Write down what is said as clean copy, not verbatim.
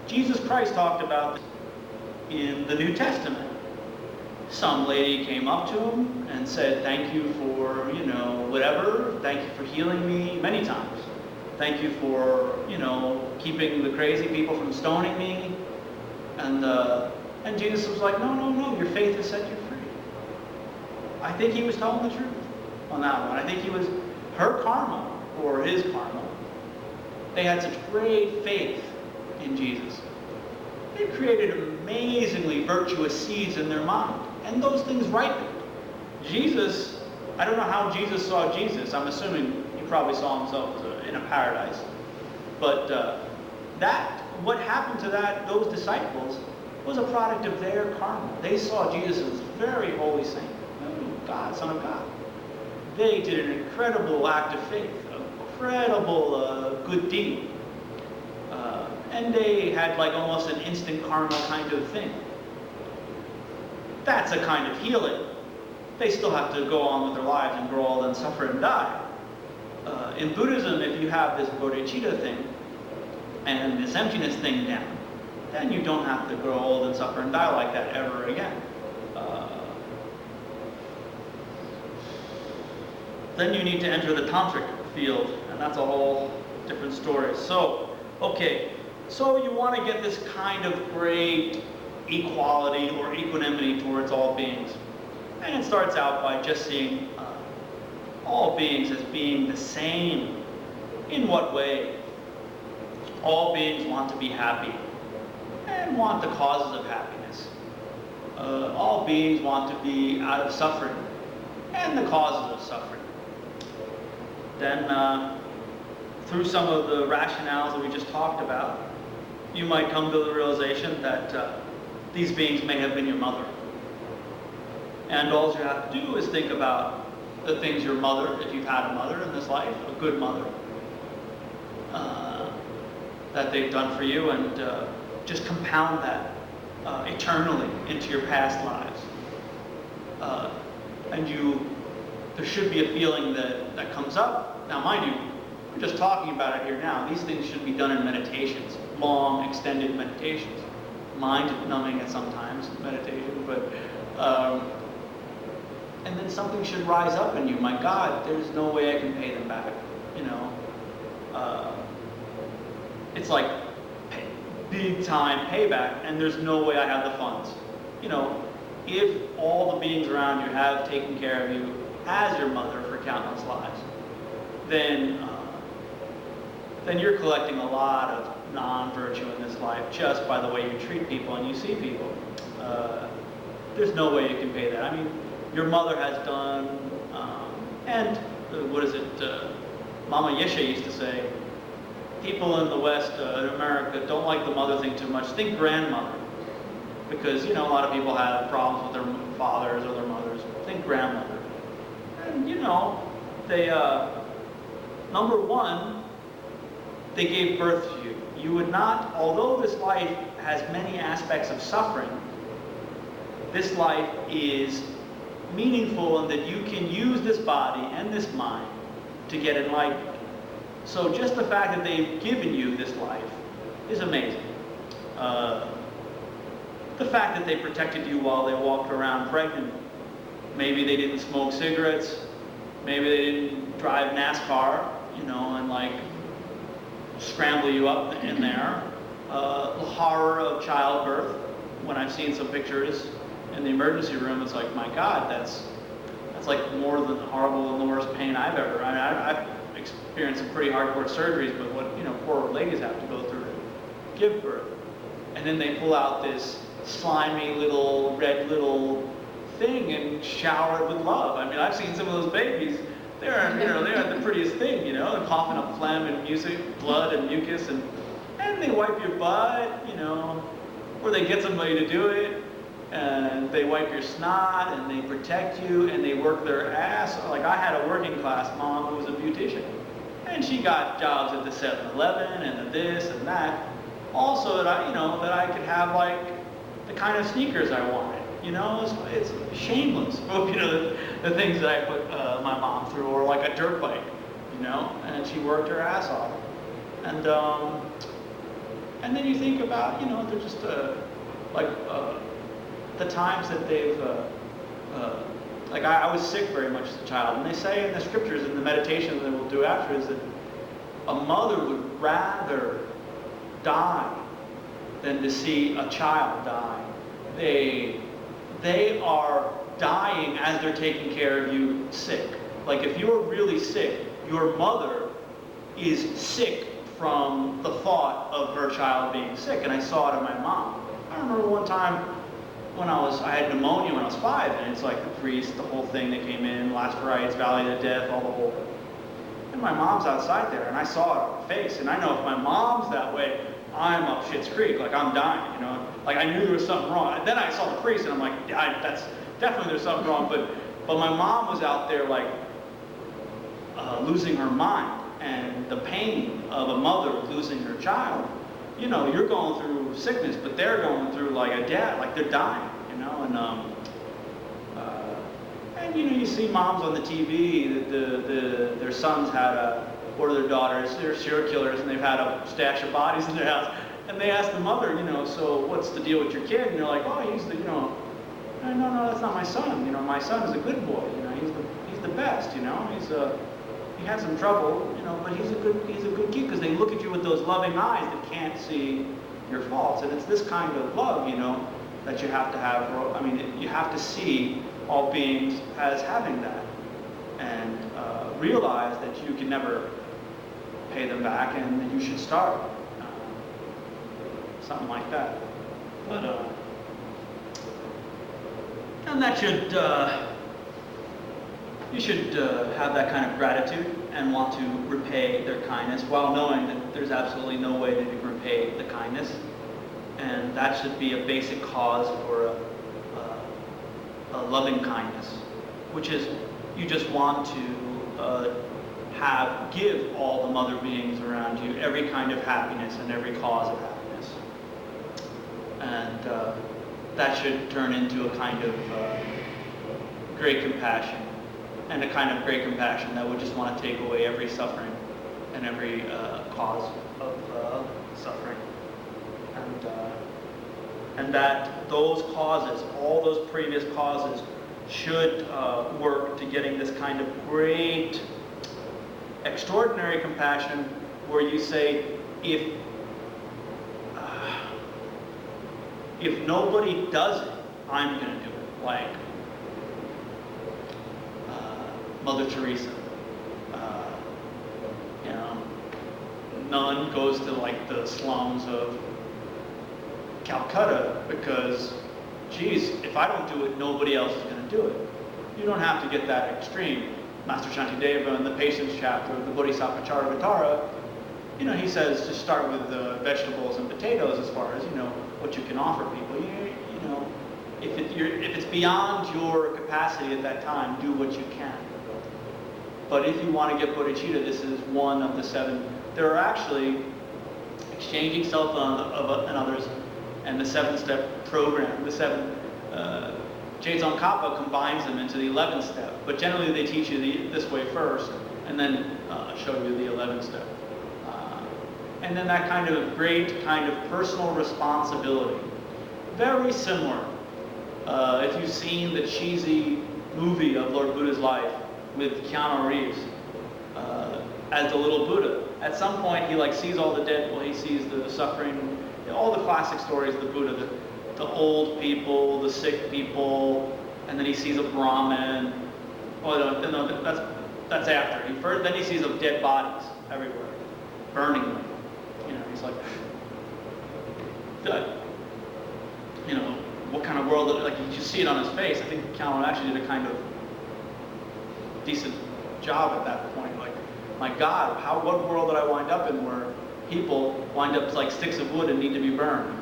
Jesus Christ talked about in the New Testament. Some lady came up to him and said, thank you for, whatever. Thank you for healing me many times. Thank you for, keeping the crazy people from stoning me. And Jesus was like, no, your faith has set you free. I think he was telling the truth on that one. I think he was her karma, or his karma. They had such great faith in Jesus. They created amazingly virtuous seeds in their mind. And those things ripened. Jesus, I don't know how Jesus saw Jesus. I'm assuming he probably saw himself in a paradise. But what happened to those disciples was a product of their karma. They saw Jesus as a very holy saint. God, Son of God. They did an incredible act of faith, an incredible good deed. And they had like almost an instant karma kind of thing. That's a kind of healing. They still have to go on with their lives and grow old and suffer and die. In Buddhism, if you have this bodhicitta thing and this emptiness thing down, then you don't have to grow old and suffer and die like that ever again. Then you need to enter the tantric field, and that's a whole different story. So you want to get this kind of great equality or equanimity towards all beings. And it starts out by just seeing all beings as being the same. In what way? All beings want to be happy and want the causes of happiness. All beings want to be out of suffering and the causes of suffering. Then, through some of the rationales that we just talked about, you might come to the realization that these beings may have been your mother. And all you have to do is think about the things your mother, if you've had a mother in this life, a good mother, that they've done for you, and just compound that eternally into your past lives. There should be a feeling that comes up. Now, mind you, we're just talking about it here now. These things should be done in meditations, long, extended meditations. Mind-numbing at sometimes, meditation, but and then something should rise up in you. My God, there's no way I can pay them back. It's like big time payback, and there's no way I have the funds. If all the beings around you have taken care of you as your mother for countless lives, then you're collecting a lot of non-virtue in this life just by the way you treat people and you see people. There's no way you can pay that. I mean, your mother has done, Mama Yeshe used to say, people in the West, in America, don't like the mother thing too much. Think grandmother. Because, a lot of people have problems with their fathers or their mothers. Think grandmother. And, they, number one, they gave birth to you. You would not, although this life has many aspects of suffering, this life is meaningful in that you can use this body and this mind to get enlightened. So just the fact that they've given you this life is amazing. The fact that they protected you while they walked around pregnant. Maybe they didn't smoke cigarettes. Maybe they didn't drive NASCAR, and scramble you up in there. The horror of childbirth. When I've seen some pictures in the emergency room, it's like, my God, that's like more than horrible and the worst pain I've ever. I've experienced some pretty hardcore surgeries, but what poor ladies have to go through to give birth, and then they pull out this slimy little red little thing and shower it with love. I mean, I've seen some of those babies. They're the prettiest thing, they're coughing up phlegm and blood and mucus, and they wipe your butt, or they get somebody to do it, and they wipe your snot, and they protect you, and they work their ass. Like, I had a working class mom who was a beautician, and she got jobs at the 7-Eleven and the this and that, also that I could have like the kind of sneakers I wanted. It's shameless. The things that I put my mom through, or like a dirt bike, and she worked her ass off. And And then you think about, they're just the times that they've, like I was sick very much as a child, and they say in the scriptures, in the meditation that we'll do after, is that a mother would rather die than to see a child die. They are dying as they're taking care of you sick. Like if you're really sick, your mother is sick from the thought of her child being sick, and I saw it in my mom. I remember one time when I had pneumonia when I was 5, and it's like the priest, the whole thing that came in, last rites, valley of death, all the whole thing. And my mom's outside there, and I saw it on her face, and I know if my mom's that way, I'm up Schitt's Creek, like I'm dying, Like I knew there was something wrong. And then I saw the priest, and I'm like, that's definitely there's something wrong. But my mom was out there like losing her mind, and the pain of a mother losing her child. You're going through sickness, but they're going through like a death, like they're dying, and you see moms on the TV that their sons or their daughters, they're serial killers, and they've had a stash of bodies in their house, and they ask the mother, so what's the deal with your kid? And they're like, oh, he's the, no, that's not my son. My son is a good boy. He's the best. He had some trouble, but he's a good kid, because they look at you with those loving eyes that can't see your faults. And it's this kind of love, that you have to have. You have to see all beings as having that, and realize that you can never pay them back, and that you should start something like that. But and that should. You should have that kind of gratitude and want to repay their kindness, while knowing that there's absolutely no way to repay the kindness. And that should be a basic cause for a loving kindness, which is you just want to give all the mother beings around you every kind of happiness and every cause of happiness. And that should turn into a kind of great compassion. And a kind of great compassion that would just want to take away every suffering and every cause of suffering. And that those causes, all those previous causes, should work to getting this kind of great, extraordinary compassion, where you say, if nobody does it, I'm going to do it. Like Mother Teresa. Nun goes to like the slums of Calcutta because, geez, if I don't do it, nobody else is going to do it. You don't have to get that extreme. Master Shantideva in the Patience chapter of the Bodhisattva Charyavatara, he says just start with vegetables and potatoes as far as what you can offer people. If it's beyond your capacity at that time, do what you can. But if you want to get bodhicitta, this is one of the 7. There are actually exchanging self and others, and the 7-step program. The 7, Tsongkhapa combines them into the 11th step. But generally they teach you this way first, and then show you the 11th step. And then that kind of great kind of personal responsibility. Very similar. If you've seen the cheesy movie of Lord Buddha's life with Keanu Reeves as the little Buddha, at some point he sees all the dead, he sees the suffering, all the classic stories of the Buddha, the old people, the sick people, and then he sees a Brahmin. Oh no, that's after. Then he sees of dead bodies everywhere, burning them. He's like, what kind of world? You just see it on his face. I think Keanu actually did a kind of decent job at that point. Like, my God, what world did I wind up in where people wind up like sticks of wood and need to be burned?